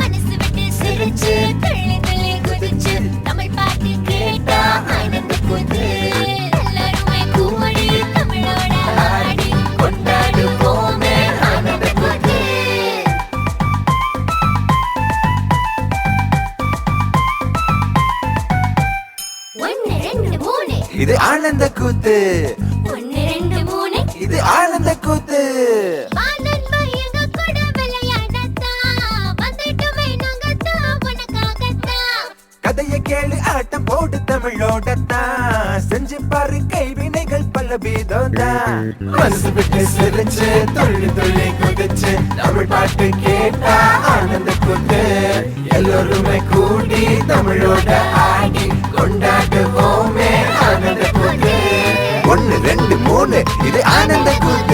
மனசு விட்டு சிரிச்சு துள்ளி துள்ளி குதிச்சு தமிழ் பாட்டு கேட்டா ஆனந்த கூத்து எல்லாருமே கூடி தமிழோட ஆடி கொண்டாடுவோமே ஆனந்த கூத்து. ஒன்னு ரெண்டு மூணு இது ஆனந்த கூத்து. ஒன்னு ரெண்டு மூணு இது ஆனந்த கூத்து. கதைய கேளு ஆட்டம் போடு தமிழோடத்தான் செஞ்சு பாரு கைவினைகள் பல வீதம்தான். மனசு விட்டு சிரிச்சு துள்ளி துள்ளி குதிச்சு தமிழ் பாட்டு கேட்டா ஆனந்த கூத்து எல்லோருமே கூடி தமிழோட ஆடி கொண்டாடுவோமே ஆனந்த கூத்து. ஒன்னு ரெண்டு மூணு இது ஆனந்த கூத்து.